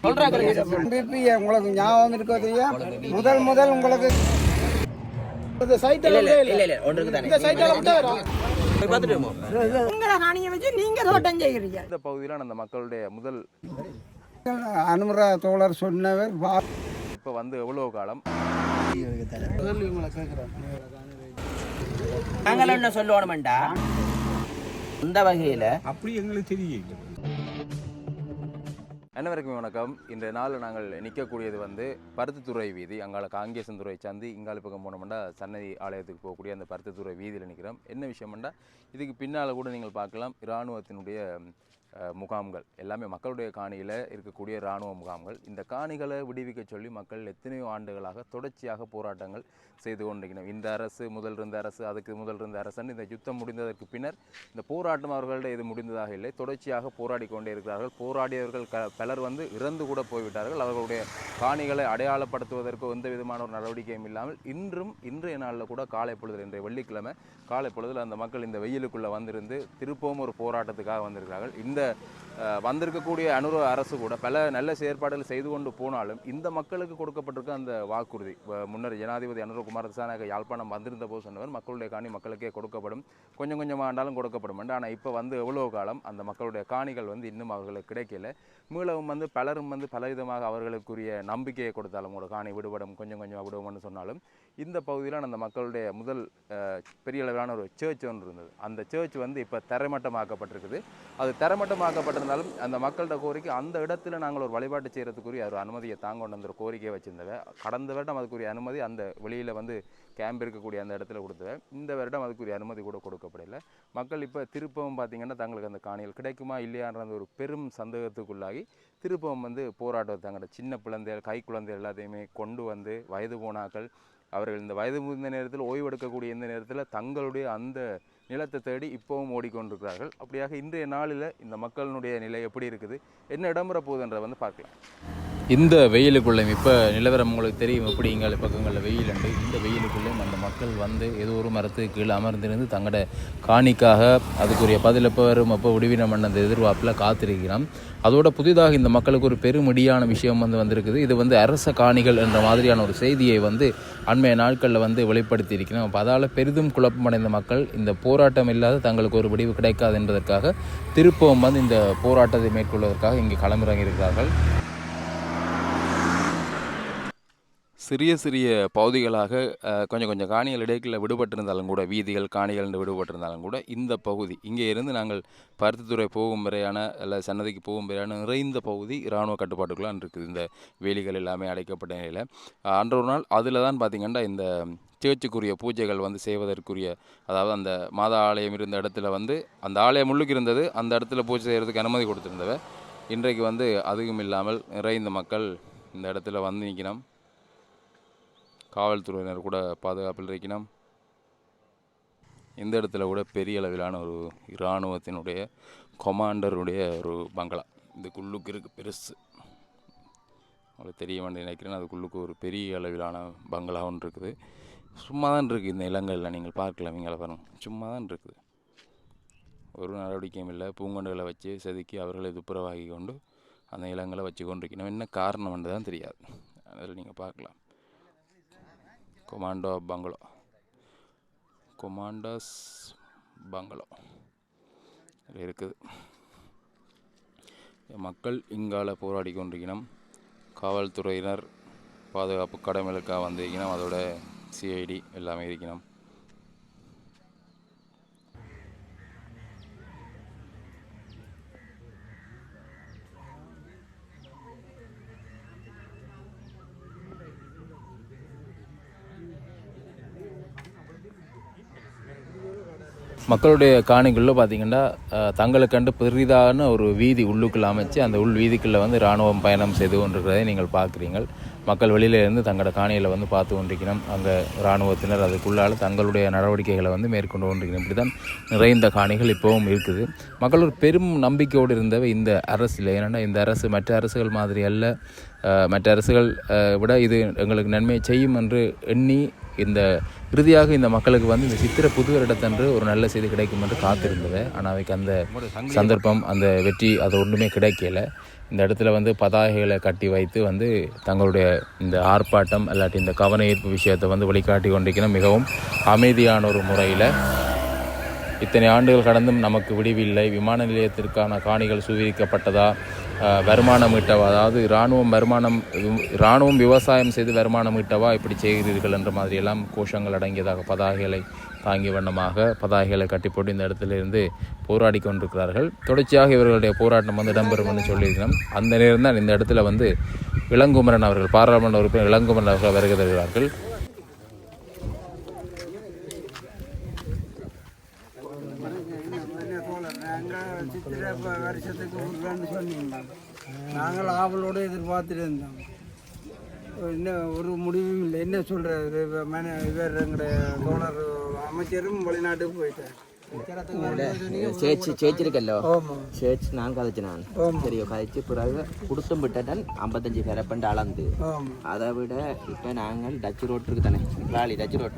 உங்களுக்கு ஞாபகம் இருக்கோதையா முதல் உங்களுக்கு இந்த பகுதியில் அந்த மக்களுடைய முதல் அனுமரா தோழர் சொன்னவர் இப்போ வந்து எவ்வளவு காலம் நாங்கள் என்ன சொல்லுவோம்டா இந்த வகையில அப்படி எங்களுக்கு தெரியும். அனைவருக்கும் வணக்கம். இன்றைய நாள் நாங்கள் நிற்கக்கூடியது வந்து பருத்தித்துறை வீதி. அங்கால காங்கேசன்துறை சந்தி இங்கால பக்கம் போனோம்னா சன்னதி ஆலயத்துக்கு போகக்கூடிய அந்த பருத்தித்துறை வீதியில் நிற்கிறோம். என்ன விஷயம்னா இதுக்கு பின்னால் கூட நீங்கள் பார்க்கலாம் இராணுவத்தினுடைய முகாம்கள் எல்லாமே மக்களுடைய காணியில் இருக்கக்கூடிய இராணுவ முகாம்கள். இந்த காணிகளை விடுவிக்க சொல்லி மக்கள் எத்தனையோ ஆண்டுகளாக தொடர்ச்சியாக போராட்டங்கள் செய்து கொண்டிருக்கணும். இந்த அரசு முதல் இருந்த அரசு, அதுக்கு முதல் இருந்த அரசுன்னு இந்த யுத்தம் முடிந்ததற்கு பின்னர் இந்த போராட்டம் அவர்களிட இது முடிந்ததாக இல்லை, தொடர்ச்சியாக போராடி கொண்டே இருக்கிறார்கள். போராடியவர்கள் பலர் வந்து இறந்து கூட போய்விட்டார்கள். அவர்களுடைய காணிகளை அடையாளப்படுத்துவதற்கு எந்த விதமான ஒரு நடவடிக்கையும் இல்லாமல் இன்றைய நாளில் கூட காலை பொழுது, இன்றைய வெள்ளிக்கிழமை காலை பொழுதில் அந்த மக்கள் இந்த வெயிலுக்குள்ளே வந்திருந்து திருப்பவும் ஒரு போராட்டத்துக்காக வந்திருக்கிறார்கள். இந்த வந்திருக்கக்கூடிய அனுர அரசு கூட பல நல்ல செயற்பாடுகள் செய்து கொண்டு போனாலும் இந்த மக்களுக்கு கொடுக்கப்பட்டிருக்க அந்த வாக்குறுதி, முன்னர் ஜனாதிபதி அனுர குமார திசாநாயக்க யாழ்ப்பாணம் வந்திருந்த போது சொன்னவர் மக்களுடைய காணி மக்களுக்கே கொடுக்கப்படும், கொஞ்சம் கொஞ்சமாக ஆண்டாலும் கொடுக்கப்படும். ஆனால் இப்போ வந்து எவ்வளோ காலம் அந்த மக்களுடைய காணிகள் வந்து இன்னும் அவர்களுக்கு கிடைக்கல. மீளவும் வந்து பலரும் வந்து பலவிதமாக அவர்களுக்குரிய நம்பிக்கையை கொடுத்தாலும் கூட காணி விடுபடும், கொஞ்சம் கொஞ்சமாக விடுவோம்னு சொன்னாலும் இந்த பகுதியில் அந்த மக்களுடைய முதல் பெரிய அளவிலான ஒரு சர்ச் ஒன்று இருந்தது. அந்த சர்ச் வந்து இப்போ தரைமட்டமாக்கப்பட்டிருக்குது. அது தரைமட்டமாக்கப்பட்டிருந்தாலும் அந்த மக்களோட கோரிக்கை அந்த இடத்துல நாங்கள் ஒரு வழிபாட்டு செய்கிறதுக்குரிய ஒரு அனுமதியை தாங்க கொண்டு அந்த ஒரு கோரிக்கையை வச்சிருந்தவ. கடந்த வருடம் அதுக்குரிய அனுமதி அந்த வெளியில் வந்து கேம்ப் இருக்கக்கூடிய அந்த இடத்துல கொடுத்தவ. இந்த வருடம் அதுக்குரிய அனுமதி கூட கொடுக்கப்படலை. மக்கள் இப்போ திருப்பவும் பார்த்திங்கன்னா தங்களுக்கு அந்த காணிகள் கிடைக்குமா இல்லையான்ற ஒரு பெரும் சந்தேகத்துக்குள்ளாகி திருப்பவும் வந்து போராட்டம் தங்களோட சின்ன குழந்தைகள், கை குழந்தைகள் எல்லாத்தையுமே கொண்டு வந்து வயது போனாக்கள் அவர்கள் இந்த வயது முதிர்ந்த நேரத்தில் ஓய்வெடுக்கக்கூடிய இந்த நேரத்தில் தங்களுடைய அந்த நிலத்தை தேடி இப்போவும் ஓடிக்கொண்டிருக்கிறார்கள். அப்படியாக இன்றைய நாளில் இந்த மக்களினுடைய நிலை எப்படி இருக்குது, என்ன இடம்பெற போகுதுன்றதை வந்து பார்க்கலாம். இந்த வெயிலுக்குள்ளேயும் இப்போ நிலவரம் உங்களுக்கு தெரியும் எப்படி இங்கால பக்கங்களில் வெயில் உண்டு. இந்த வெயிலுக்குள்ளேயும் அந்த மக்கள் வந்து ஏதோ ஒரு மரத்துக்கு கீழே அமர்ந்திருந்து தங்களோட காணிக்காக அதுக்குரிய பதில் எப்போ வரும் அப்போ விடுவினம் அந்த எதிர்பார்ப்பில் காத்திருக்கிறோம். அதோட புதிதாக இந்த மக்களுக்கு ஒரு பெருமடியான விஷயம் வந்திருக்குது. இது வந்து அரச காணிகள் என்ற மாதிரியான ஒரு செய்தியை வந்து அண்மைய நாட்களில் வந்து வெளிப்படுத்தி இருக்கிறோம். அப்போ அதால் பெரிதும் குழப்பமடைந்த மக்கள் இந்த போராட்டம் இல்லாத தங்களுக்கு ஒரு விடிவு கிடைக்காது என்பதற்காக திருப்பவும் வந்து இந்த போராட்டத்தை மேற்கொள்வதற்காக இங்கே களமிறங்கி இருக்கிறார்கள். சிறிய சிறிய பகுதிகளாக கொஞ்சம் காணிகள் இடைக்கில் விடுபட்டிருந்தாலும் கூட, வீதிகள் காணிகள் விடுபட்டிருந்தாலும் கூட இந்த பகுதி இங்கே இருந்து நாங்கள் பருத்தித்துறை போகும் வரையான இல்லை சன்னதிக்கு போகும் வரையான நிறைந்த பகுதி இராணுவ கட்டுப்பாட்டுக்குள்ளான் இருக்குது. இந்த வேலிகள் எல்லாமே அடைக்கப்பட்ட நிலையில் அன்ற ஒரு நாள் அதில் தான் பார்த்திங்கன்னா இந்த சேர்ச்சுக்குரிய பூஜைகள் வந்து செய்வதற்குரிய, அதாவது அந்த மாதா ஆலயம் இருந்த இடத்துல வந்து அந்த ஆலயம் முள்ளுக்கு இருந்தது, அந்த இடத்துல பூஜை செய்கிறதுக்கு அனுமதி கொடுத்துருந்தவ. இன்றைக்கு வந்து அதுவும் இல்லாமல் நிறைந்த மக்கள் இந்த இடத்துல வந்து நிற்கணும். காவல்துறையினர் கூட பாதுகாப்பில் இருக்கணும். இந்த இடத்துல கூட பெரிய அளவிலான ஒரு இராணுவத்தினுடைய கொமாண்டருடைய ஒரு பங்களா இதுக்குள்ளுக்கு இருக்குது, பெருசு. உங்களுக்கு தெரிய வேண்டிய நினைக்கிறேன். அதுக்குள்ளுக்கு ஒரு பெரிய அளவிலான பங்களா ஒன்று இருக்குது. சும்மா தான் இருக்குது இந்த இலங்கையில், நீங்கள் பார்க்கலாம். இங்கே பாருங்க, சும்மா தான் இருக்குது, ஒரு நடவடிக்கையும் இல்லை. பூங்கொண்டுகளை வச்சு செதுக்கி அவர்களை துப்புரவாகி கொண்டு அந்த இலங்களை வச்சு கொண்டிருக்கணும். என்ன காரணம் என்று தான் தெரியாது. அதில் நீங்கள் பார்க்கலாம். கொமாண்டர்ஸ் பங்களோ இருக்குது. மக்கள் இங்கால போராடி கொண்டிருக்கணும். காவல்துறையினர் பாதுகாப்பு கடமைகளுக்காக வந்திருக்கணும். அதோட சிஐடி எல்லாமே இருக்கணும். மக்களுடைய காணிக்குள்ளே பார்த்திங்கன்னா தங்களுக்கண்டு பெரிதான ஒரு வீதி உள்ளுக்குள்ளே அமைச்சு அந்த உள் வீதிக்குள்ளே வந்து இராணுவம் பயணம் செய்து கொண்டிருக்கிறதை நீங்கள் பார்க்குறீங்கள். மக்கள் வெளியிலேருந்து தங்களோட காணிகளை வந்து பார்த்து கொண்டிருக்கணும். அங்கே இராணுவத்தினர் அதுக்குள்ளால் தங்களுடைய நடவடிக்கைகளை வந்து மேற்கொண்டு கொண்டிருக்கணும். இப்படி தான் நிறைந்த காணிகள் இப்போவும் இருக்குது. மக்கள் ஒரு பெரும் நம்பிக்கையோடு இருந்தவை இந்த அரசில். ஏன்னா இந்த அரசு மற்ற அரசுகள் மாதிரி அல்ல, மற்ற அரசுகள் விட இது எங்களுக்கு நன்மை செய்யும் என்று எண்ணி இந்த இறுதியாக இந்த மக்களுக்கு வந்து இந்த சித்திரை புது வருடத்தன்று ஒரு நல்ல செய்தி கிடைக்கும் என்று காத்திருந்தது. ஆனால் அவைக்கு அந்த சந்தர்ப்பம், அந்த வெற்றி அது ஒன்றுமே கிடைக்கல. இந்த இடத்துல வந்து பதாகைகளை கட்டி வைத்து வந்து தங்களுடைய இந்த ஆர்ப்பாட்டம் இல்லாட்டி இந்த கவன ஈர்ப்பு விஷயத்தை வந்து வெளிக்காட்டி கொண்டிருக்கணும். மிகவும் அமைதியான ஒரு முறையில் இத்தனை ஆண்டுகள் கடந்தும் நமக்கு விடிவில்லை. விமான நிலையத்திற்கான காணிகள் சுவீகரிக்கப்பட்டதா, வருமானம் ஈட்டவா, அதாவது இராணுவம் விவசாயம் செய்து வருமானம் ஈட்டவா இப்படி செய்கிறீர்கள் என்ற மாதிரியெல்லாம் கோஷங்கள் அடங்கியதாக பதாகைகளை தாங்கிய வண்ணமாக பதாகைகளை கட்டி போட்டு இந்த இடத்துல இருந்து போராடி கொண்டிருக்கிறார்கள். தொடர்ச்சியாக இவர்களுடைய போராட்டம் வந்து இடம்பெறும் என்று சொல்லியிருக்கிறோம். அந்த நேரம் தான் இந்த இடத்துல வந்து இளங்குமரன் அவர்கள், பாராளுமன்ற உறுப்பினர் இளங்குமரன் அவர்கள் வருகை தருகிறார்கள். வருஷத்துக்கு சொன்னீங்க, நாங்கள் ஆவலோடு எதிர்பார்த்துட்டு இருந்தோம். இன்னும் ஒரு முடிவும் இல்லை. என்ன சொல்கிறது, இவர் எங்களுடைய தோழர் அமைச்சரும் வெளிநாட்டுக்கு போயிட்டார். ചേച്ചിരിക്കല്ലോ ചേച്ചി ഞാൻ കഥച്ചിനാണ് ശരിയോ കഥച്ച് പിറகு கொடுத்தும் விட்டடன் 55 பேரப்பண்ட அளந்து அதை விட இப்போ நாங்கள் டச் ரோட் இருக்கு தானே, டச் ரோட்,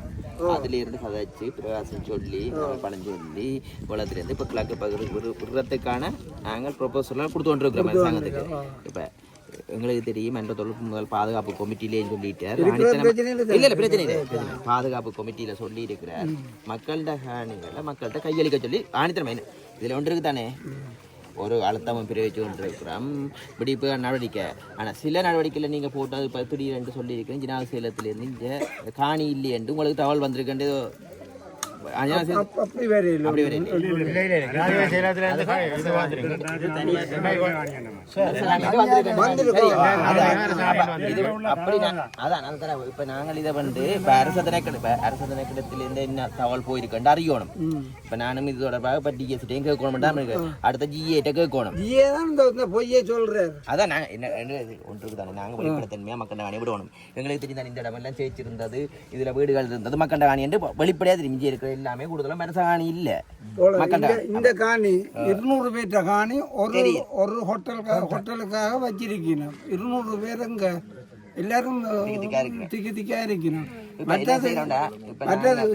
அதுல இருந்து கதைச்சு பிரகாசம் சொல்லி பணம் சொல்லி உலகத்துலேருந்து இப்போ கிழக்கு பகுதி விடுறதுக்கான நாங்கள் ப்ரொபோசல்லாம் கொடுத்து கொண்டிருக்கிறோம் அரசாங்கத்துக்கு. இப்போ எங்களுக்கு தெரியும் என்ற தொழில்நுட்ப முதல் பாதுகாப்பு கமிட்டிலேன்னு சொல்லிட்டார். இல்லை பிரச்சனை இல்லை, பாதுகாப்பு கமிட்டியில சொல்லி இருக்கிறார் மக்கள்கிட்ட காணிகளை மக்கள்கிட்ட கையளிக்க சொல்லி ஆணித்தரமே இதில் ஒன்று இருக்கு தானே. ஒரு அழுத்தமும் பிரிவிச்சு கொண்டு இருக்கிறோம் இப்படி இப்போ நடவடிக்கை. ஆனால் சில நடவடிக்கையில் நீங்கள் போட்டது இப்போ திடீரென்று சொல்லியிருக்கிறேன். ஜினாக சேலத்திலேருந்து இங்கே காணி இல்லை என்று உங்களுக்கு தகவல் வந்திருக்கேன். அப்படி இப்ப நாங்கள் இதை வந்து அரசத்தினத்திலிருந்து என்ன தகவல் போயிருக்கேன் அறியணும். இப்ப நானும் இது தொடர்பாக இப்ப டிஎஸ்டையும் கேட்கணும், அடுத்த ஜிஏட்ட கேட்கணும். அதான் நாங்க என்ன ஒன்றுக்கு தானே நாங்க வெளிப்படைத்தன்மையா மக்கள் காணி விடணும். எங்களுக்கு தெரியும் இந்த இடமெல்லாம் சேர்ச்சிருந்தது, இதுல வீடுகள் இருந்தது, மக்கள் காணி என்று வெளிப்படையா தெரிஞ்சு இருக்கிற எல்லாமே கூடுதலும் மனச காணி இல்ல. இந்த காணி 200 பேர்ட்ட காணி ஒரு ஹோட்டலுக்காக வச்சிருக்கணும். 200 பேருங்க எல்லாரும் திக்கா இருக்கணும். மற்றது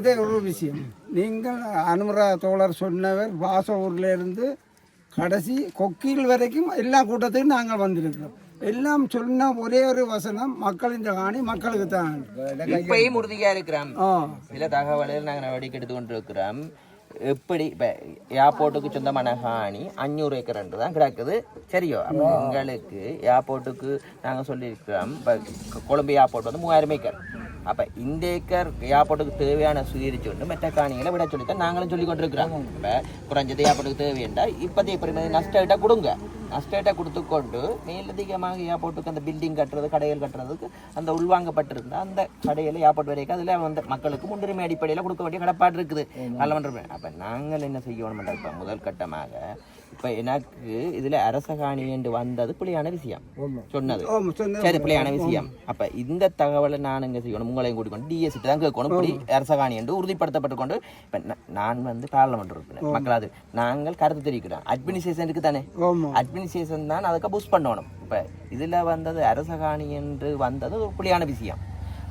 இதே ஒரு விஷயம், நீங்கள் அனுமரா தோழர் சொன்னவர் வாசூர்ல இருந்து கடைசி கொக்கில் வரைக்கும் எல்லா கூட்டத்துக்கும் நாங்கள் வந்திருக்கிறோம். எல்லாம் சொன்ன ஒரே ஒரு வசனம், மக்கள் இந்த காணி மக்களுக்கு தான். இப்பயும் உறுதியா இருக்கிறோம். சில தகவல்கள் நாங்கள் நடவடிக்கை எடுத்து கொண்டிருக்கிறோம். எப்படி இப்போ ஏர்போர்ட்டுக்கு சொந்தமான காணி 500 ஏக்கர் என்று தான் கிடக்குது. சரியோ, அப்போ எங்களுக்கு ஏர்போர்ட்டுக்கு நாங்கள் சொல்லியிருக்கிறோம். இப்போ கொழும்பு ஏர்போர்ட் வந்து 3000 ஏக்கர். அப்போ இந்த ஏக்கர் ஏர்போர்ட்டுக்கு தேவையான சுயரிச்சு கொண்டு மற்ற காணிகளை விட சொல்லித்தான் நாங்களும் சொல்லி கொண்டிருக்கிறோம். இப்போ குறைஞ்சது ஏர்போர்ட்டுக்கு தேவையண்டா இப்போதைய பெருமை நஷ்டத்தை கொடுங்க, நஷ்டத்தை கொடுத்துக்கொண்டு மேலதிகமாக ஏர்போர்ட்டுக்கு அந்த பில்டிங் கட்டுறது, கடைகள் கட்டுறதுக்கு அந்த உள்வாங்கப்பட்டிருந்தா அந்த கடையில் ஏர்போர்ட் வரைக்கும் அதில் வந்து மக்களுக்கு முன்னுரிமை அடிப்படையில் கொடுக்க வேண்டிய கடப்பாடு இருக்குது. நல்ல அப்போ நாங்கள் என்ன செய்யணும், இப்போ முதல் கட்டமாக இப்போ எனக்கு இதில் அரச காணி என்று வந்தது பிள்ளையான விஷயம் சொன்னது. சரி, பிள்ளையான விஷயம். அப்போ இந்த தகவலை நான் எங்கே செய்யணும், உங்களையும் கூட்டிக்கொண்டு டிஎஸ்சிட்டு தான் கேட்கணும். இப்படி அரச காணி என்று உறுதிப்படுத்தப்பட்டு கொண்டு இப்போ நான் வந்து பார்லமெண்ட் உறுப்பினர் மக்களாது நாங்கள் கருத்து தெரிவிக்கிறோம். அட்மினிஸ்ட்ரேஷனுக்கு தானே, அட்மினிஸ்ட்ரேஷன் தான் அதுக்கு புஷ் பண்ணணும். இப்போ இதில் வந்தது அரச காணி என்று வந்தது ஒரு பிள்ளையான விஷயம்.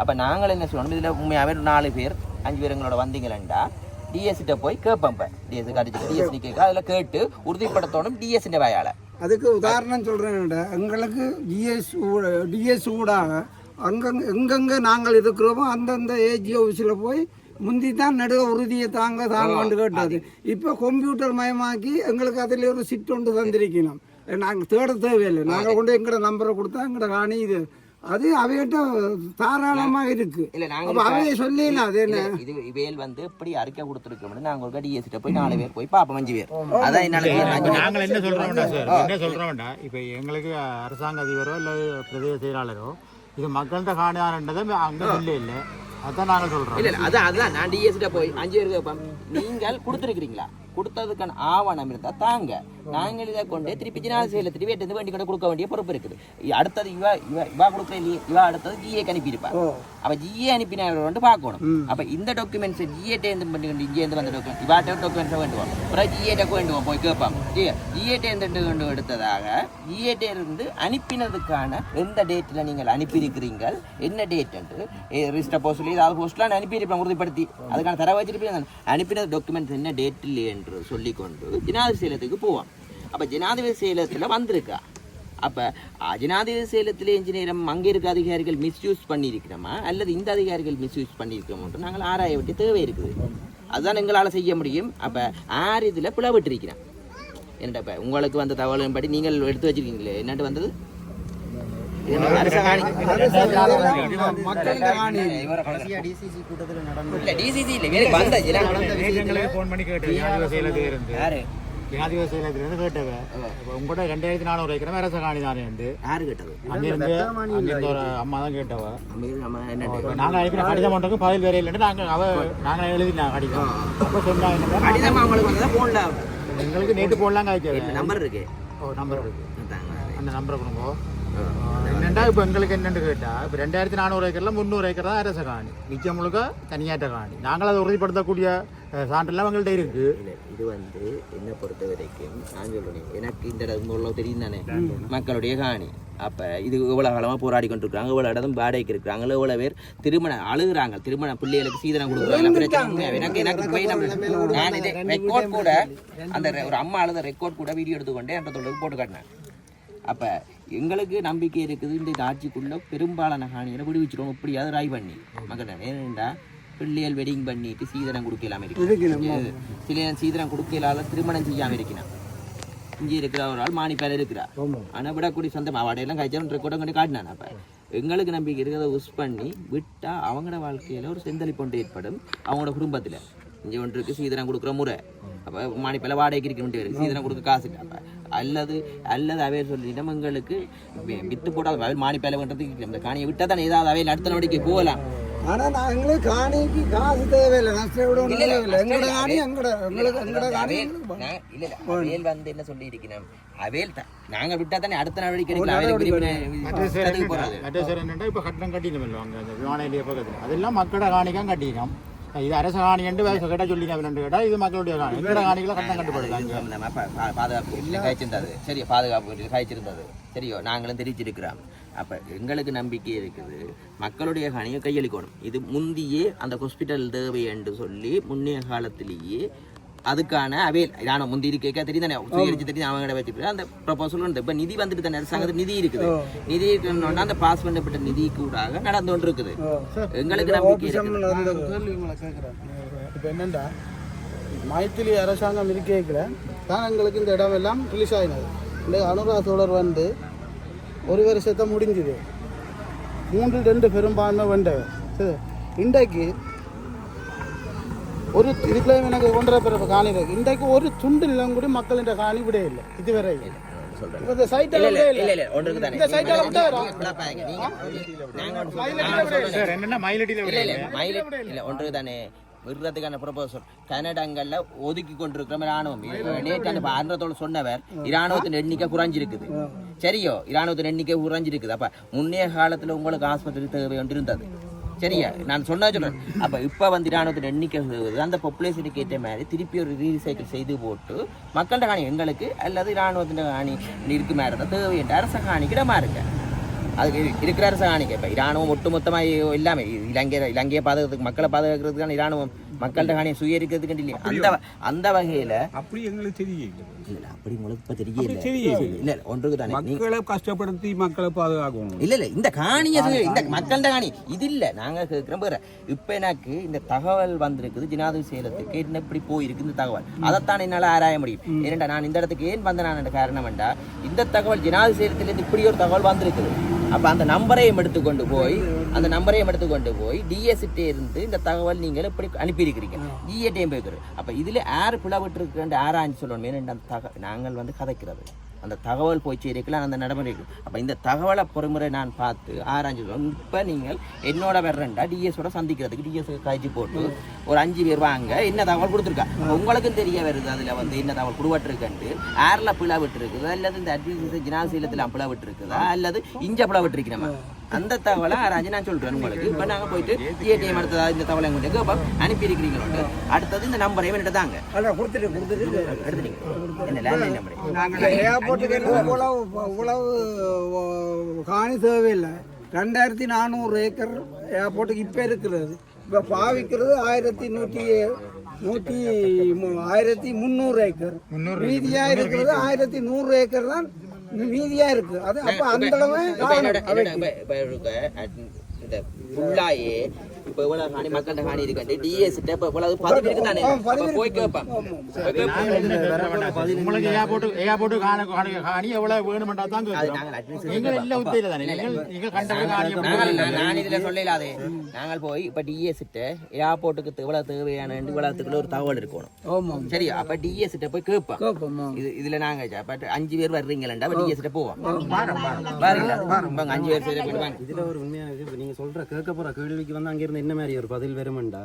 அப்போ நாங்கள் என்ன சொல்லணும், இதில் உண்மையாகவே 4 பேர் 5 பேர் எங்களோட வந்தீங்களா டிஎஸ்கிட்ட போய் கேட்பேன். இப்போ டிஎஸ் கடிச்சு டிஎஸ்சி கேட்க அதில் கேட்டு உறுதிப்படுத்தணும் டிஎஸ்சிൻ്റെ வாயால். அதுக்கு உதாரணம் சொல்கிறேன், எங்களுக்கு டிஎஸ் ஊடாக எங்கெங்கே நாங்கள் இருக்கிறோமோ அந்தந்த ஏஜி ஆஃபீஸில் போய் முந்தி தான் நடுக உறுதியை தாங்கன்னு கேட்டது. இப்போ கம்ப்யூட்டர் மயமாக்கி எங்களுக்கு அதில் ஒரு சிட் ஒன்று தந்திருக்கணும். நாங்கள் தேட தேவையில்லை, நாங்கள் கொண்டு எங்களோட நம்பரை கொடுத்தா எங்களோட காணி இது அது அவையிட்ட தாராளமாக இருக்கு. அவையை சொல்லலாம். அது என்ன இது இவையில் வந்து எப்படி அறிக்கை கொடுத்துருக்கோம், நாங்கள் ஒரு டிஎஸ்கிட்ட போய் 4 பேர் போய் பார்ப்போம், 5 பேர். அதான் நாங்கள் என்ன சொல்றோம்டா சார், என்ன சொல்றோம்டா, இப்போ எங்களுக்கு அரசாங்க அதிபரோ இல்லை பிரதேச செயலாளரோ இது மக்கள்கிட்ட காணியானதை அங்கே இல்லை, அதான் நாங்கள் சொல்றோம். இல்லை அதான் நான் டிஎஸ்கிட்ட போய் 5 பேர் கேட்போம், நீங்கள் கொடுத்துருக்கிறீங்களா, கொடுத்ததுக்கான ஆவணம் இருந்தால் தாங்க, நாங்கள் இதை கொண்டு திருப்பி ஜினாத சேலத்திற்கு வேண்டி வேண்டி கொண்டு கொடுக்க வேண்டிய பொறுப்பு இருக்குது. அடுத்தது இவா கொடுக்குற இல்லையே, இவா அடுத்தது ஜிஏக்கு அனுப்பியிருப்பா. அப்போ ஜிஏ அனுப்பினவர்கள் வந்து பார்க்கணும். அப்போ இந்த டாக்குமெண்ட்ஸ் ஜிஏட்டேந்து பண்ணிக்கிட்டு இங்கேருந்து வந்த டாக்குமெண்ட் இவாட்ட டாக்குமெண்ட்ஸை வேண்டுவோம், அப்புறம் ஜிஏட்டக்கு வேண்டுவோம் போய் கேட்பாங்க. ஜிஏட்டேந்து கொண்டு எடுத்ததாக ஜிஏட்டே இருந்து அனுப்பினதுக்கான எந்த டேட்டில் நீங்கள் அனுப்பியிருக்கிறீங்கள், என்ன டேட் என்று ரிஜிஸ்டர் போஸ்ட்ல ஏதாவது போஸ்ட்லாம் அனுப்பியிருப்பேன் உறுதிப்படுத்தி, அதுக்கான தர வச்சிருப்பேன். அனுப்பின டாக்குமெண்ட்ஸ் என்ன டேட்டில் என்று சொல்லிக்கொண்டு ஜனாதிபதி சேலத்துக்கு போவான். அப்போ ஜனாதிபதி சேலத்தில் வந்திருக்கா, அப்போ ஜனாதிபதி சேலத்திலே இன்ஜினியரம் அங்கே இருக்க அதிகாரிகள் மிஸ்யூஸ் பண்ணியிருக்கிறோமா அல்லது இந்த அதிகாரிகள் மிஸ்யூஸ் பண்ணியிருக்கிறோமோ நாங்கள் ஆராய வேண்டிய தேவை இருக்குது. அதுதான் எங்களால் செய்ய முடியும். அப்போ ஆறு இதில் பிளவிட்டிருக்கிறேன். என்னடா இப்போ உங்களுக்கு வந்த தகவலின்படி நீங்கள் எடுத்து வச்சிருக்கீங்களே என்னட்டு வந்தது உங்கள்கிட்ட 2400 ஏக்கர் அரச காணி தானே உண்டு. யாரு கேட்டது? அங்கிருந்து ஒரு அம்மா தான் கேட்டவ. நாங்கள் அனுப்பின கடிதம் ஒன்றுக்கு பதில் வேற இல்லைன்னு நாங்கள் எழுதினா கடிதம். அப்போ சொன்னாங்க எங்களுக்கு நேற்று போடலாம் காய்ச்சி நம்பர் இருக்கு. நம்பர் இருக்கு, அந்த நம்பரை கொடுங்க. என்னென்னா இப்போ எங்களுக்கு என்னென்னு கேட்டால் இப்போ 2400 ஏக்கரில் 300 ஏக்கர் தான் அரச காணி, மிச்சம் முழுக்க தனியாற்ற காணி. நாங்கள் அதை உறுதிப்படுத்தக்கூடிய சான்றெல்லாம் எங்கள்கிட்ட இருக்குது. இது வந்து என்னை பொறுத்த வரைக்கும் நான் சொல்லுவேன், எனக்கு இந்த இடம் தெரியும் தானே மக்களுடைய காணி. அப்போ இது இவ்வளோ காலமாக போராடி கொண்டு இருக்கிறாங்க, இவ்வளோ இடம் வாடகைக்கு இருக்கிறாங்க, இவ்வளோ பேர் திருமணம் அழுகுறாங்க, திருமணம் பிள்ளைகளுக்கு சீதனம் கொடுக்குறாங்க. எனக்கு போய் நான் இது ரெக்கார்ட் கூட அந்த ஒரு அம்மா அழுத ரெக்கார்ட் கூட வீடியோ எடுத்துக்கொண்டே அந்த தொழிலுக்கு போட்டு காட்டினேன். அப்போ எங்களுக்கு நம்பிக்கை இருக்குது இந்த ஆட்சிக்குள்ளே பெரும்பாலான காணிகளை விடுவிச்சிடும். இப்படியாவது ராய் பண்ணி மக்கள் ஏனென்றா பிள்ளைகள் வெட்டிங் பண்ணிட்டு சீதனம் கொடுக்கலாமல் இருக்கு, சில சீதனம் கொடுக்கலாத திருமணம் செய்யாமல் இருக்கணும். இங்கே இருக்கிற ஒரு ஆள் மாணிப்பால் இருக்கிறா, ஆனால் விடக்கூடிய சொந்தம் அவடையெல்லாம் கழிச்சாலும் ரெக்கார்டம் கொண்டு காட்டினான். அப்போ எங்களுக்கு நம்பிக்கை இருக்கிறத உஸ் பண்ணி விட்டால் அவங்களோட வாழ்க்கையில் ஒரு செந்தளிப்பு ஏற்படும். அவங்களோட குடும்பத்தில் இங்கே ஒன்று இருக்குது சீதனம் கொடுக்குற முறை. அப்போ மாணிப்பால் வாடகைக்கு இருக்க சீதனம் கொடுக்க காசு இல்லை. அப்போ அல்லது அவையில் சொல்லிட்டோம் எங்களுக்கு வித்து போட்டால் அவையில் மாணிப்பால் பண்ணுறதுக்கு இந்த காணியை விட்டால் தானே ஏதாவது அவையில் அடுத்த நடவடிக்கை போகலாம். ஆனா நாங்களே காணிக்கு காசு தேவையில்லை, நஷ்டம் எங்களோட காணி எங்களோட காணி அவையில் வந்து என்ன சொல்லி இருக்கிறோம், அவையில் நாங்கள் விட்டா தானே அடுத்த நடவடிக்கை இப்போ கட்டணம் கட்டினோம் அந்த விமான நிலைய பக்கத்தில் அதெல்லாம் மக்களோட காணிக்காக கட்டினோம். இது அரச காணி என்று கேட்டால் சொல்லி கேட்டால் இது மக்களுடைய காணி, எங்களோட காணிகளை கட்டணம் கட்டுப்படுது. பாதுகாப்பு காய்ச்சிருந்தது சரியோ, பாதுகாப்பு காய்ச்சிருந்தது சரியோ, நாங்களும் தெரிவிச்சிருக்கிறோம். அப்போ எங்களுக்கு நம்பிக்கை இருக்குது மக்களுடைய காணியை கையளிக்கணும். இது முந்தியே அந்த ஹாஸ்பிட்டல் தேவை என்று சொல்லி முன்னைய காலத்திலேயே அதுக்கான அவையில் நான் முந்தி இருக்க தெரியும் தானே சுயரிச்சு தெரியும் அவங்க வச்சுட்டு அந்த ப்ரொபோசல் வந்து இப்போ நிதி வந்துட்டு தானே அரசாங்கத்தில் நிதி இருக்குது. நிதி இருக்கணும்னா அந்த பாஸ் பண்ணப்பட்ட நிதி கூடாக நடந்து கொண்டு இருக்குது. எங்களுக்கு நம்பிக்கை இப்போ என்னென்னா மைத்திலி அரசாங்கம் இருக்கேக்கில் தான் எங்களுக்கு இந்த இடம் எல்லாம் ரிலீஸ் ஆகினது. இந்த அனுரா சோழர் வந்து ஒரு வருஷத்தை முடிஞ்சுது, 3-2 பெரும்பான்மை வந்தவர். சரி, இன்றைக்கு ஒரு இதுக்குள்ள எனக்கு 1.5 பிறப்பு காணி இருக்கு. இன்றைக்கு ஒரு துண்டு நிலம் கூட மக்கள் இந்த காணி விட இல்லை இதுவரை. இந்த சைட்டால ஒன்று தானே விடுறதுக்கான ப்ரொபோசல் கனடாங்கள்ல ஒதுக்கி கொண்டிருக்கிற இராணுவம் நேற்று ஆந்திரத்தோடு சொன்னவர் இராணுவத்தின் எண்ணிக்கை குறைஞ்சிருக்குது சரியோ, இராணுவத்தின் எண்ணிக்கை குறைஞ்சிருக்குது. அப்ப முன்னைய காலத்துல உங்களுக்கு ஆஸ்பத்திரி தேவை ஒன்று இருந்தது சரியா, நான் சொல்றேன். அப்ப இப்ப வந்து இராணுவத்தின் எண்ணிக்கை அந்த பாப்புலேஷனுக்கு ஏற்ற மாதிரி திருப்பி ஒரு ரீசைக்கிள் செய்து போட்டு மக்கள்கிட்ட காணி எங்களுக்கு அல்லது இராணுவத்தின் காணி இருக்கு மாதிரி தான் தேவை என்ற அரச காணிக்கு இடமா இருக்கு. அதுக்கு இருக்கிற அரச காணிக்க இப்போ இராணுவம் ஒட்டுமொத்தமாக எல்லாமே இலங்கையை பாதுகாக்கிறதுக்கு மக்களை பாதுகாக்கிறதுக்கான இராணுவம் மக்கள்கிட்ட காணியை சுயரிக்கிறதுக்கு இல்லையா அந்த அந்த வகையில் அப்படி எங்களுக்கு தெரியல. இல்லை அப்படி உங்களுக்கு இப்போ தெரியல இல்லை ஒன்றுக்கு தானே மக்களை கஷ்டப்படுத்தி மக்களை பாதுகாக்கணும். இல்லை இந்த காணியை இந்த மக்கள்கிட்ட காணி இது இல்லை நாங்கள் கேட்குறோம். வேறு இப்போ எனக்கு இந்த தகவல் வந்திருக்குது ஜனாதிபதி சேலத்துக்கு என்ன இப்படி போயிருக்கு இந்த தகவல், அதைத்தான் என்னால் ஆராய முடியும். ஏனெண்டா நான் இந்த இடத்துக்கு ஏன் வந்தேன் நான் காரணம் வேண்டா இந்த தகவல் ஜனாதிபதி சேலத்திலேருந்து இப்படி ஒரு தகவல் வந்திருக்குது. அப்போ அந்த நம்பரையும் எடுத்துக்கொண்டு போய் டிஎஸ்கிட்டே இருந்து இந்த தகவல் நீங்கள் இப்படி அனுப்பியிருக்கிறீங்க ஜிஏட்டையும் போய்க்கிறோம். அப்போ இதில் யார் பிளவிட்டு ஆராய்ச்சி சொல்லணும். ஏன்னா அந்த நாங்கள் வந்து கதைக்கிறது அந்த தகவல் போய் சேரிக்கலாம் அந்த நடைமுறை இருக்குது. அப்போ இந்த தகவலை பொறுமுறை நான் பார்த்து ஆராய்ச்சி சொல்லணும். இப்போ நீங்கள் என்னோட வர்றேன்டா டிஎஸோட சந்திக்கிறதுக்கு டிஎஸ் காய்ச்சி போட்டு ஒரு 5 பேர் வாங்க என்ன தகவல் கொடுத்துருக்கா உங்களுக்கும் தெரிய வருது. அதில் வந்து என்ன தகவல் கொடுவட்டுருக்கண்டு யாரில் பிளவிட்டு இருக்குது அல்லது இந்த அட்மினிஸ்ட்ரேஷன் ஜனாசீலத்தில் பிளவிட்டு இருக்குதா அல்லது இஞ்ச பிளவிட்டு இருக்கிறோமா அந்த தகவலை ஆராய்ச்சி நான் சொல்கிறேன் உங்களுக்கு. இப்போ நாங்கள் போயிட்டு ஏடிஎம் அடுத்ததா இந்த தகவலை எங்கிட்ட இப்போ அனுப்பியிருக்கிறீங்களோட அடுத்தது இந்த நம்பரையும் என்கிட்ட தாங்க எடுத்துட்டீங்க என்ன லேண்ட்லைன் நம்பரை ஏர்போர்ட்டுக்கு இவ்வளவு காணி தேவையில்லை. 2400 ஏக்கர் ஏர்போர்ட்டுக்கு இப்போ இருக்கிறது. இப்போ பாவிக்கிறது 1300 ஏக்கர், மீதியாக இருக்கிறது 1100 ஏக்கர் தான் மீதியா இருக்கு அது அப்ப அந்த அளவு இந்த ஃபுல்லாயே இப்போ இவ்வளவு காணி மக்கள்கிட்ட காணி இருக்கு டிஎஸ் இப்போ இவ்வளவு பதிவு இருக்கு தானே போய் கேட்பான் உங்களுக்கு ஏர்போர்ட் காணி எவ்வளவு வேணுமென்றா தான் நீங்கள் இல்ல உத்தியில தானே நீங்கள் கண்டது நான் இதுல சொல்லலாதே நாங்கள் போய் இப்ப டிஎஸ் ஏர்போர்ட்டுக்கு இவ்வளவு தேவையான இவ்வளவுக்குள்ள ஒரு தகவல் இருக்கணும் சரி அப்ப டிஎஸ் போய் கேட்பான் இதுல நாங்க 5 பேர் வர்றீங்களா டிஎஸ் போவோம் பாருங்க 5 பேர் சரி இதுல ஒரு உண்மையான விஷயம் நீங்க சொல்ற கேட்க போற கேள்விக்கு வந்து அங்கிருந்து என்ன மாதிரி ஒரு பதில் வருமெண்டா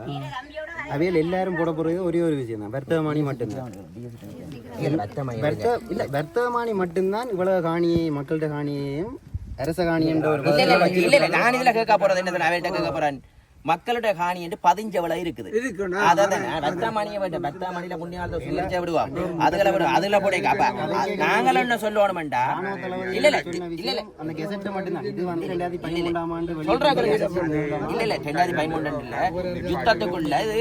அவையில் எல்லாரும் போட போறது ஒரே ஒரு விஷயம் தான் வர்த்தகமானி மட்டும்தான் வர்த்தகமானி மட்டும்தான் இவ்வளவு காணியை மக்கள்கிட்ட காணியையும் அரச காணி என்ற ஒரு நான் இதுல கேட்க போறது என்ன அவர்கிட்ட கேட்க போறேன் மக்களுடைய காணி என்று பதிஞ்சவள இருக்குது அதான் ரத்தமணியில புண்ணியாலத்தை சுயரிச்ச விடுவோம் அதுல போட நாங்களும் என்ன சொல்லணும்டா இல்ல அந்த கெசெட் மட்டும்தான் இது வந்து 2013ஆம் ஆண்டு சொல்றாங்க இல்ல 2013 இல்ல யுத்தத்துக்குள்ள இது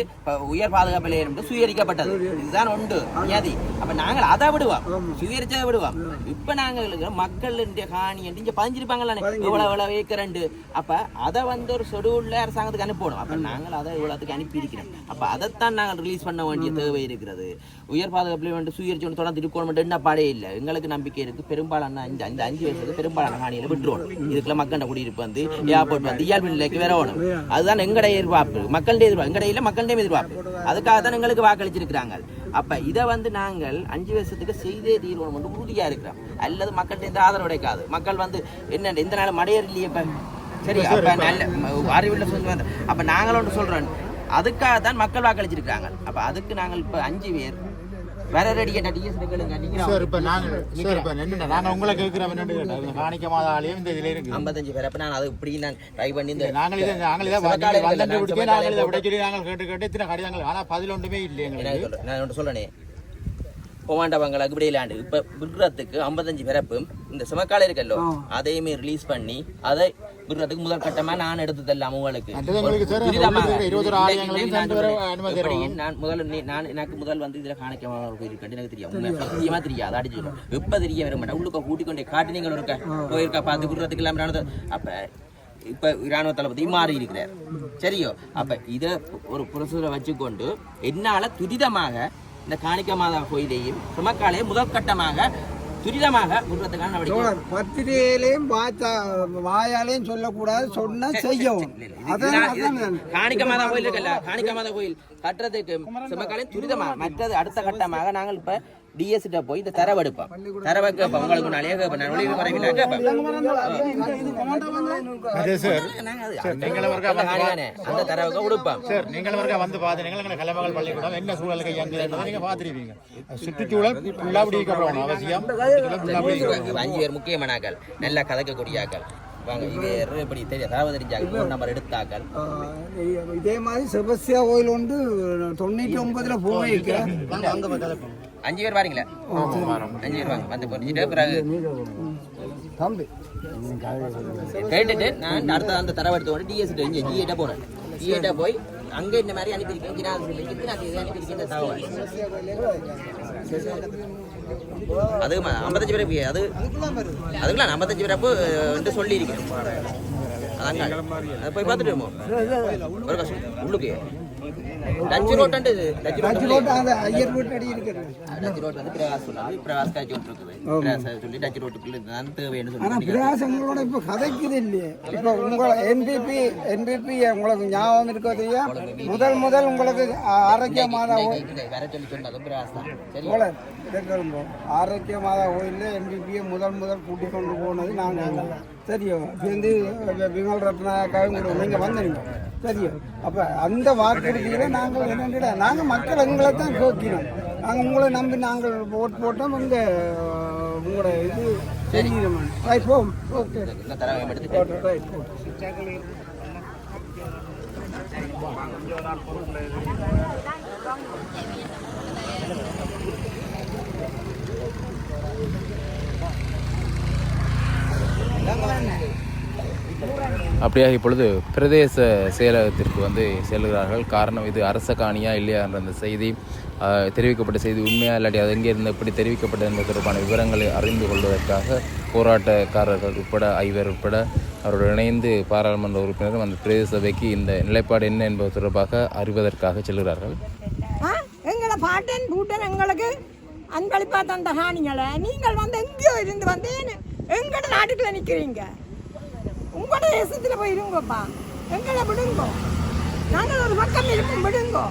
உயர் பாதுகாப்பு நிலையம் சுயரிக்கப்பட்டது இதுதான் உண்டு நியாதி அப்ப நாங்கள் அதை விடுவோம் சுயரிச்சதை விடுவோம் இப்ப நாங்கள் மக்கள் காணி என்று இங்க பதிஞ்சிருப்பாங்கல்ல இவ்வளவு ஏக்கரண்டு அப்ப அதை வந்து ஒரு ஷெட்யூல்ல அரசாங்கத்துக்கு அனுப்பணும் அப்ப நாங்கள் அதை இவ்வளவுக்கு அனுப்பி இருக்கிறோம் அப்ப அதைத்தான் நாங்கள் ரிலீஸ் பண்ண வேண்டிய தேவை இருக்கிறது உயர் பாதுகாப்புல வந்து சுயரிச்சு தொடர்ந்து இருக்கணும் என்ன பாடே இல்லை எங்களுக்கு நம்பிக்கை இருக்கு பெரும்பாலான 5 வருஷத்துக்கு பெரும்பாலான காணியில விட்டுருவோம் இதுக்குள்ள மக்கள் குடியிருப்பு வந்து ஏர்போர்ட் வந்து இயல்பு நிலைக்கு வரணும் அதுதான் எங்களுடைய எதிர்பார்ப்பு மக்களுடைய எதிர்பார்ப்பு எங்கடையில மக்களுடைய எதிர்பார்ப்பு அதுக்காக தான் எங்களுக்கு வாக்களிச்சிருக்கிறாங்க அப்ப இதை வந்து நாங்கள் 5 வருஷத்துக்கு செய்தே தீர்வோம் வந்து உறுதியா இருக்கிறோம் அல்லது மக்கள்கிட்ட இந்த ஆதரவு கிடைக்காது மக்கள் வந்து என்ன இந்த நாள் மடையர் இல்லையே சரி அப்ப நல்ல அறிவுள்ள சொல்லுவாங்க அப்ப நாங்களும் ஒன்று சொல்றோம் அதுக்காக தான் மக்கள் வாக்களிச்சிருக்காங்க அப்ப அதுக்கு நாங்கள் இப்ப 5 பேர் வேற ரெடி கேட்டா டிஎஸ் கேளுங்க சார் இப்ப நாங்க உங்களை கேக்குறோம் என்ன காணிக்கமாத ஆலயம் இந்த இதுல இருக்கு 55 பேர் அப்ப நான் அது இப்படி நான் ட்ரை பண்ணி இந்த நாங்கள் இதை கேட்டு இத்தனை கடிதங்கள் ஆனா பதில் ஒன்றுமே இல்லை எங்களுக்கு நான் ஒன்று சொல்லணே போமாண்டவங்களுக்கு இப்படி இல்லாண்டு இப்ப விடுறதுக்கு 55 பிறப்பும் இந்த சுமக்கால இருக்கல்லோ அதையுமே ரிலீஸ் பண்ணி அதை விடுறதுக்கு முதல் கட்டமா நான் எடுத்து தரலாம் உங்களுக்கு எனக்கு முதல் வந்து இதுல காணிக்கமாக போயிருக்கேன் எனக்கு தெரியும் சத்தியமா தெரியாது அடிச்சு எப்ப தெரிய வர மாட்டேன் உள்ளுக்க கூட்டிக்கொண்டே காட்டி நீங்கள் இருக்க போயிருக்கா பார்த்து விடுறதுக்கு இல்லாம அப்ப இப்ப இராணுவ தளபதி மாறி இருக்கிறார் சரியோ அப்ப இதை ஒரு புரசுரை வச்சுக்கொண்டு என்னால துரிதமாக இந்த காணிக்க மாதா கோயிலையும் சுமக்காலையும் முதல் கட்டமாக துரிதமாக விடுறதுக்கான நடவடிக்கை பத்திரிகையிலையும் வாயாலையும் சொல்லக்கூடாது சொன்னா செய்யவும் காணிக்க மாதா கோயில் இருக்குல்ல காணிக்க மாதா கோயில் கட்டுறதுக்கு சுமக்காலையும் துரிதமாக மற்றது அடுத்த கட்டமாக நாங்கள் இப்ப டிஎஸ்ட போய் இந்த தரவெடுப்போம் தரவைக்கு உங்களுக்கு நிறைய கேட்பேன் ஒளிவு மறைவில் அந்த தரவுக்கு கொடுப்போம் சார் நீங்கள் வந்து பாத்தீங்கன்னா கலைமகள் பள்ளிக்கூடம் என்ன சூழலுக்கு இயங்குதுன்றதை நீங்க பாத்துருவீங்க சுற்றுச்சூழல் அவசியம் 5 பேர் முக்கியமானாக்கள் நல்லா கதைக்கக்கூடியாக்கள் இதே மாதிரி செபஸ்தியா கோயில் வந்து 99 பூமிக்கு 5 பேர் வாரீங்களா 5 பேர் வாங்க வந்து போட்டு பிறகு தம்பி கேட்டுட்டு நான் அடுத்த அந்த தரவை எடுத்து டிஎஸ் ஜிஏட்ட போறேன் ஜிஏட்ட போய் அங்க இந்த மாதிரி அனுப்பியிருக்கேன் அனுப்பியிருக்கேன் தகவல் அது 55 பிறப்பு அது அதுக்குலாம் 55 பிறப்பு என்று சொல்லி இருக்கேன் அதாங்க போய் பார்த்துட்டு ஒரு கஷ்டம் உள்ளுக்கு டச் ரோட் அந்த ஐயர் ரோட் அடி இருக்குது டச் ரோட் வந்து பிரகாஷ் காட்சி ஒன்று இருக்குது சொல்லி டச் ரோட்டுக்குள்ள தான் தேவைன்னு சொல்லி ஆனால் பிரகாசங்களோட இப்போ கதைக்குது இல்லையே இப்போ உங்களை என்பிபி உங்களுக்கு ஞாபகம் இருக்கோ தெரியா முதல் உங்களுக்கு ஆரோக்கிய மாதா வேற சொல்லி சொன்னதும் பிரகாஷ் தான் சரி ஆரோக்கிய மாதா கோயிலில் என்பிபியை முதல் கூட்டிக் கொண்டு போனது நாங்கள் சரியோ சேர்ந்து விமல் ரத்னாக்காவும் நீங்கள் வந்துடுங்க சரியோ அப்போ அந்த வாக்குறுதியில் நாங்கள் என்னென்ன நாங்கள் மக்கள் எங்களை தான் கேட்கிறோம் நாங்கள் உங்களை நம்பி நாங்கள் ஓட் போட்டோம் உங்களோட இது தெரியுது ரைட் போம் ஓகே ரைட் அப்படியாக இப்பொழுது பிரதேச செயலகத்திற்கு வந்து செல்கிறார்கள். காரணம் இது அரச காணியா இல்லையா என்ற அந்த செய்தி தெரிவிக்கப்பட்ட செய்தி உண்மையா இல்லாட்டி அது எங்கே இருந்து எப்படி தெரிவிக்கப்பட்டது என்பது தொடர்பான விவரங்களை அறிந்து கொள்வதற்காக போராட்டக்காரர்கள் உட்பட 5 உட்பட அவருடன் இணைந்து பாராளுமன்ற உறுப்பினரும் அந்த பிரதேச சபைக்கு இந்த நிலைப்பாடு என்ன என்பது தொடர்பாக அறிவதற்காக செல்கிறார்கள். எங்களை பாட்டன் பூட்டன் எங்களுக்கு அன்பளிப்பா தந்த காணிகளை நீங்கள் வந்து எங்கேயோ இருந்து வந்து எங்களோட நாட்டுக்குள்ள நிற்கிறீங்க. உங்களோட தேசத்தில் போய் இருங்கப்பா, எங்களை விடுங்கோ. நாங்கள் ஒரு பக்கம் இருப்போம், விடுங்கோ.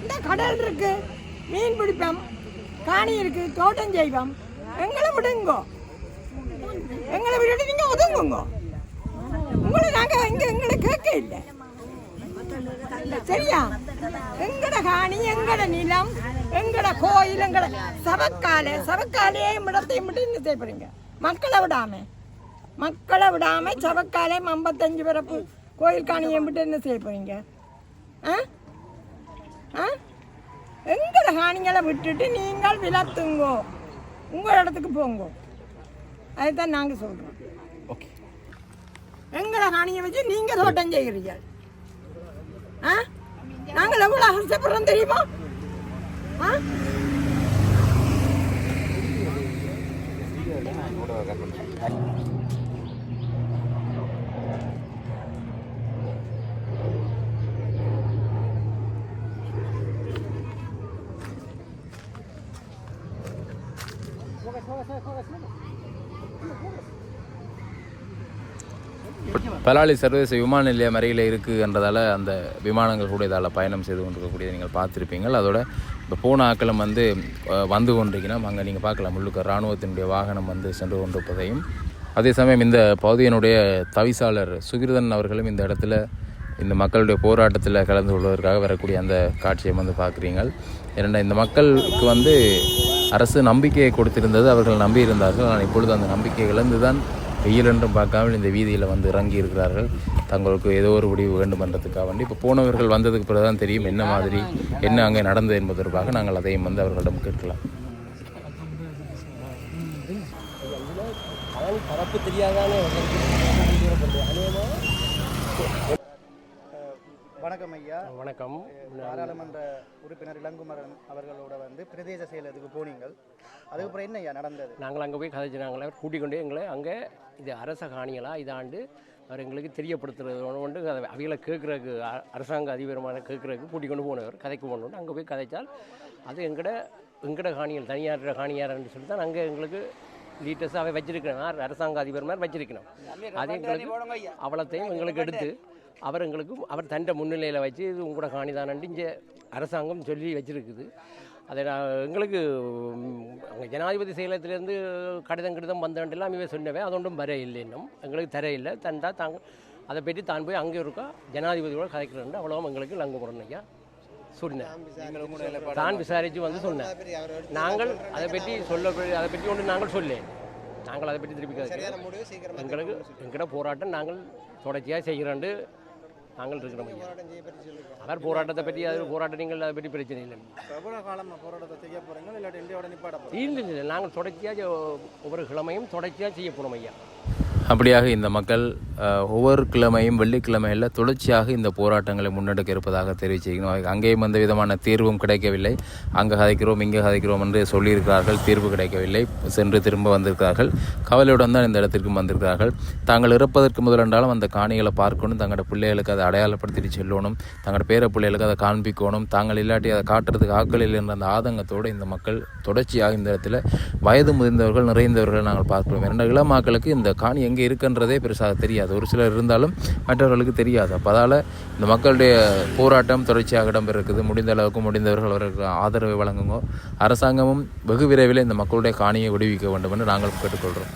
இந்த கடல் இருக்கு, மீன் பிடிப்போம், காணி இருக்கு, தோட்டம் செய்வோம். எங்களை விடுங்கோ. எங்களை விட்டுட்டு நீங்கள் ஒதுங்குங்கோ. உங்களை நாங்கள் இங்கே எங்களை கேட்க இல்லை, சரியா? எங்கட காணி, எங்கட நிலம், எங்கட கோயில், எங்கட சவக்காலையே இடத்தையும் விட்டு என்ன செய்யப்படுங்க? மக்களை விடாம சவக்காலே 55 பிறப்பு கோயில் காணியை விட்டு என்ன செய்ய போறீங்க? எங்கட காணிகளை விட்டுட்டு நீங்கள் விலத்துங்கோ, உங்கள் இடத்துக்கு போங்கோ. அதுதான் நாங்கள் சொல்றோம். எங்கட காணியை வச்சு நீங்க தோட்டம் செய்கிறீங்க. நாங்கள் எவ்வளவு அவசரப்படுறோம் தெரியுமா? பலாலி சர்வதேச விமான நிலையம் அருகில் இருக்குன்றதால அந்த விமானங்கள் கூட இதால் பயணம் செய்து கொண்டிருக்கக்கூடியதை நீங்கள் பார்த்துருப்பீங்கள். அதோட இப்போ போன ஆக்களும் வந்து கொண்டிருக்கணும். அங்கே நீங்கள் பார்க்கலாம் முழுக்க இராணுவத்தினுடைய வாகனம் சென்று கொண்டிருப்பதையும். அதே சமயம் இந்த பகுதியினுடைய தவிசாளர் சுகிர்தன் அவர்களும் இந்த இடத்துல இந்த மக்களுடைய போராட்டத்தில் கலந்து கொள்வதற்காக வரக்கூடிய அந்த காட்சியை பார்க்குறீங்கள். ஏன்னா இந்த மக்களுக்கு அரசு நம்பிக்கையை கொடுத்திருந்தது, அவர்கள் நம்பியிருந்தார்கள். ஆனால் இப்பொழுது அந்த நம்பிக்கை இழந்து தான் வெயில் என்றும் பார்க்காமல் இந்த வீதியில் இறங்கி இருக்கிறார்கள். தங்களுக்கு ஏதோ ஒரு முடிவு வேண்டும் என்றதுக்காக வேண்டி. இப்போ போனவர்கள் வந்ததுக்கு பிறகு தான் தெரியும் என்ன மாதிரி என்ன அங்கே நடந்தது என்பது தொடர்பாக நாங்கள் அதையும் அவர்களிடம் கேட்கலாம். பரப்பு தெரியாதானே. வணக்கம் ஐயா. வணக்கம். பாராளுமன்ற உறுப்பினர் இளங்குமரன் அவர்களோட பிரதேச செயலகத்துக்கு போனீங்கள். அதுக்கப்புறம் என்ன ஐயா நடந்தது? நாங்கள் அங்கே போய் கதைச்சு நாங்களே கூட்டிக் கொண்டு எங்களை அங்கே இது அரச காணிகளாக இதாண்டு அவர் எங்களுக்கு தெரியப்படுத்துறது ஒன்று அவைகளை கேட்குறதுக்கு அரசாங்க அதிபரமான கேட்குறதுக்கு கூட்டிக் கொண்டு போனவர் கதைக்கு போனோம். அங்கே போய் கதைச்சால் அது எங்கட காணிகள் தனியார் காணியார்ன்னு சொல்லி தான் அங்கே எங்களுக்கு லீட்டர்ஸாக அவை வச்சிருக்கணும். அரசாங்க அதிபர் மாதிரி வச்சிருக்கணும். அது எங்களுக்கு அவ்வளோத்தையும் எங்களுக்கு எடுத்து அவர் தண்டை முன்னிலையில் வச்சு இது உங்களோட காணிதானன்ட்டு இங்கே அரசாங்கம் சொல்லி வச்சுருக்குது. அதை எங்களுக்கு அங்கே ஜனாதிபதி செயலகத்திலேருந்து கடிதம் வந்தேன்ட்டுலாம் இவை சொன்னவே அதொன்றும் வர இல்லை, இன்னும் எங்களுக்கு தர இல்லை. தண்டா அதை பற்றி தான் போய் அங்கே இருக்கா ஜனாதிபதியோட கதைக்கிறேன் அவ்வளோவும் எங்களுக்கு லங்கு போடணும் ஐயா சொன்னேன். தான் விசாரித்து சொன்னேன். நாங்கள் அதை பற்றி ஒன்று நாங்கள் நாங்கள் அதை பற்றி திருப்பி எங்களோட போராட்டம் நாங்கள் தொடர்ச்சியாக செய்கிறோண்டு நாங்கள் இருக்கிறோம். அவர் போராட்டத்தை பற்றி போராட்டம் நீங்கள் அதை பற்றி பிரச்சனை இல்லை. இல்லை நாங்கள் தொடர்ச்சியாக ஒவ்வொரு கிழமையும் தொடர்ச்சியாக செய்ய போகிறோம் ஐயா. அப்படியாக இந்த மக்கள் ஒவ்வொரு கிழமையும் வெள்ளிக்கிழமையில் தொடர்ச்சியாக இந்த போராட்டங்களை முன்னெடுக்க இருப்பதாக தெரிவிச்சிருக்கணும். அங்கேயும் எந்த விதமான தீர்வும் கிடைக்கவில்லை. அங்கே கதைக்கிறோம் இங்கே கதைக்கிறோம் என்று சொல்லியிருக்கிறார்கள், தீர்வு கிடைக்கவில்லை. சென்று திரும்ப வந்திருக்கிறார்கள். கவலையுடன் தான் இந்த இடத்திற்கும் வந்திருக்கிறார்கள். தாங்கள் இறப்பதற்கு முதலென்றாலும் அந்த காணிகளை பார்க்கணும், தங்களோட பிள்ளைகளுக்கு அதை அடையாளப்படுத்திட்டு செல்லணும், தங்களோட பேர பிள்ளைகளுக்கு அதை காண்பிக்கணும். தாங்கள் இல்லாட்டி அதை காட்டுறதுக்கு ஆக்கள் இல்லை என்ற அந்த ஆதங்கத்தோடு இந்த மக்கள் தொடர்ச்சியாக இந்த இடத்துல வயது முதிர்ந்தவர்கள் நிறைந்தவர்கள் நாங்கள் பார்க்கிறோம். 2 இளமாக்களுக்கு இந்த காணி எங்கே இருக்குன்றதே பெருசாக தெரியாது. ஒரு சிலர் இருந்தாலும் மற்றவர்களுக்கு தெரியாது. அப்போ அதால் இந்த மக்களுடைய போராட்டம் தொடர்ச்சியாக இடம்பெறுகிறது. முடிந்த அளவுக்கு முடிந்தவர்கள் அவர்களுக்கு ஆதரவை வழங்குங்க. அரசாங்கமும் வெகு விரைவில் இந்த மக்களுடைய காணியை விடுவிக்க வேண்டும் என்று நாங்கள் கேட்டுக்கொள்கிறோம்.